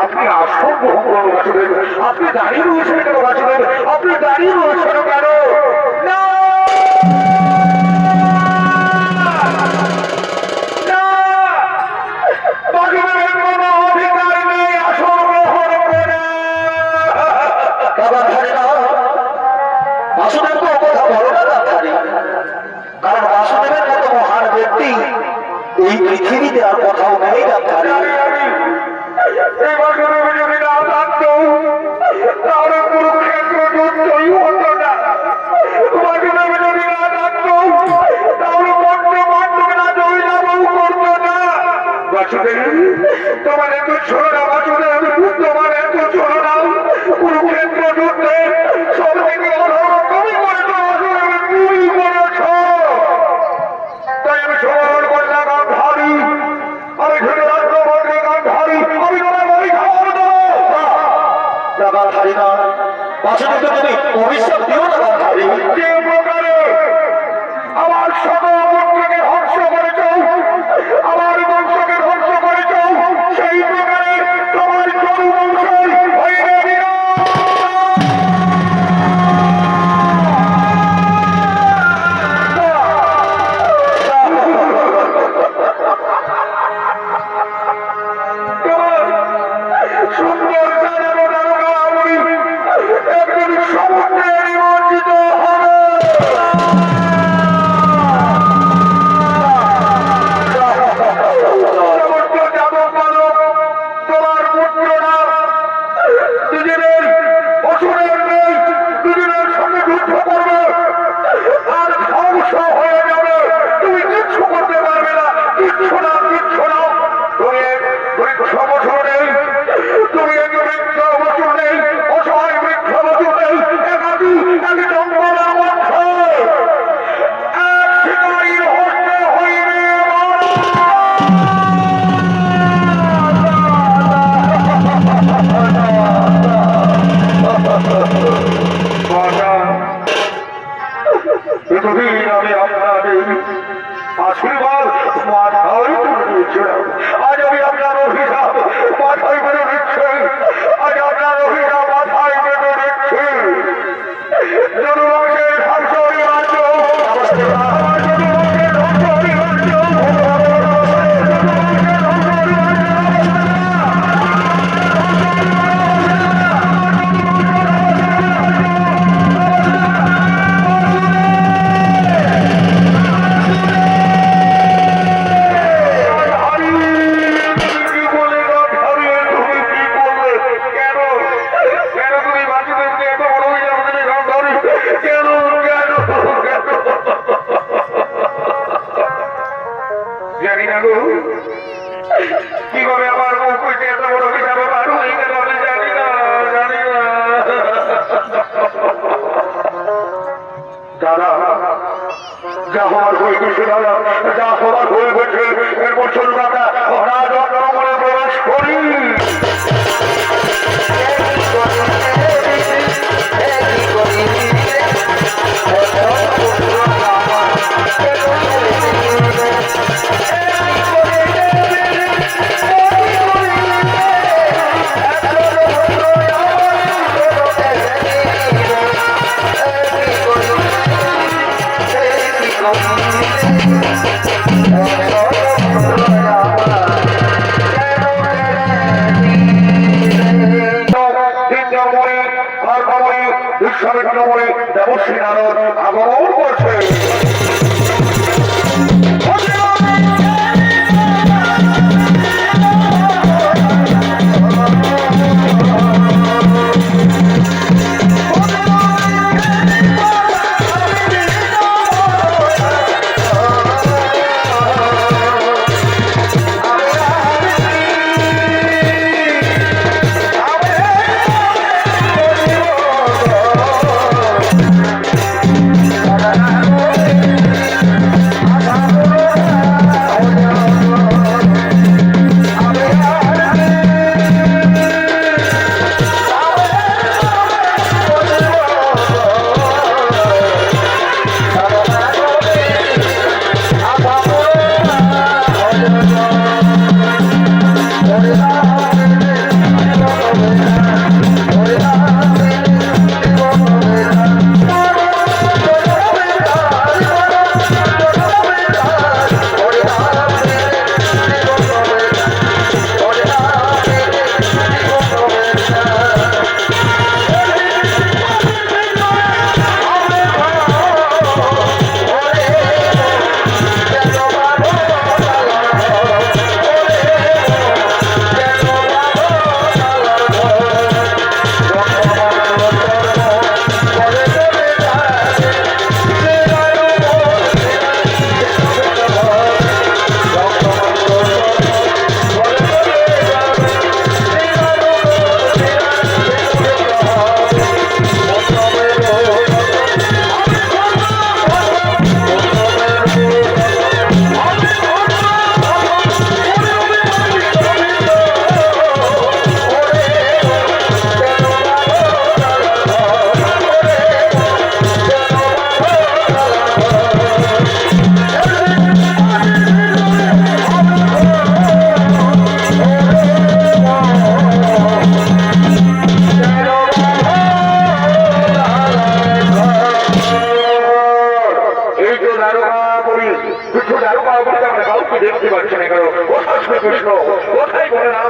আপনি আসন গ্রহণ করুন বাসুদেব। আপনি দাঁড়িয়ে রয়েছেন কেন বাসুদেব? আপনি দাঁড়িয়ে রয়েছেন কেন? না বাসুদেবের কোনো অধিকার নেই আসন গ্রহণ করে। বাসুদেব তো কথা বলো না ডাক্তারি, কারণ বাসুদেবের মতো মহান ব্যক্তি এই পৃথিবীতে আর কোথাও নেই ডাক্তারি। এই বাসুদেব যদি না থাকতো তাহলে কুরুক্ষেত্র যুদ্ধই হতো না। বাসুদেব যদি না থাকতো তাহলে পাণ্ডবেরা জয়লাভও করতো না। বাসুদেব তোমার এত ছোট না, বাসুদেব তোমার এত ছোট না। কুরুক্ষেত্র যুদ্ধে সব থেকে তুমি করেছো বাসুদেব, তুমি করেছো। তাই আমি স্মরণ করলাম গান্ধারী, আমি শুধু রাজ্যমন্ত্রী গান্ধারী, আমি তোমার বই খাবার দেবো না গান্ধারী না। বাসুদেবকে তুমি অভিশাপ দিও না গান্ধারী। যে প্রকারে আমার সকল পুত্রকে ধ্বংস করেছ, আমার বংশকে ধ্বংস করেছ, সেই প্রকারে তোমার চরু বংশ হয়ে দিও। সুন্দর জানানো দারোগাবলী একদিন সমুদ্রে নিমজ্জিত হবে। তোমার পুত্ররা দুজনের অসুরের নেই, দুজনের সঙ্গে যুদ্ধ করবে আর ধ্বংস হয়ে যাবে। তুমি কিচ্ছু করতে পারবে না, কিচ্ছু না, কিচ্ছু না। তুমি বৃক্ষ বছর নেই, তুমি বৃক্ষ বছর নেই, অসহায় বৃক্ষ বছর নেই, একাকি এক জঙ্গলের মধ্যে এক শিকারীর হস্তে হইবে। পৃথিবীর আমি আপনাদের আশীর্বাদ মাথায় তুলে দিয়েছিলাম, আজ আমি আপনার অভিশাপ মাথায় বেঁধে দিচ্ছি। আজ আপনার অভিশাপ মাথায় বেঁধে দিচ্ছি। জনমাসের ধ্বংস অনিবার্য, আমার জনমাসের ধ্বংস অনিবার্য, কিভাবে আমার মুখ হইতে এত বড় হিসাবে বার হয়ে গেল আমি জানি না, জানি না। দাদা যা হওয়ার হয়ে গেছে, দাদা যা হওয়ার হয়ে গেছে, এরপর চলুন আমরা রাজমহলে প্রবেশ করি। বিশ্ববিদ্যালয় বলে দেবশ্রী নারদ আগমন করছে। Thank you. দেখতে পাচ্ছি না কেন? কোথায় শ্রীকৃষ্ণ? কোথায় বলে না?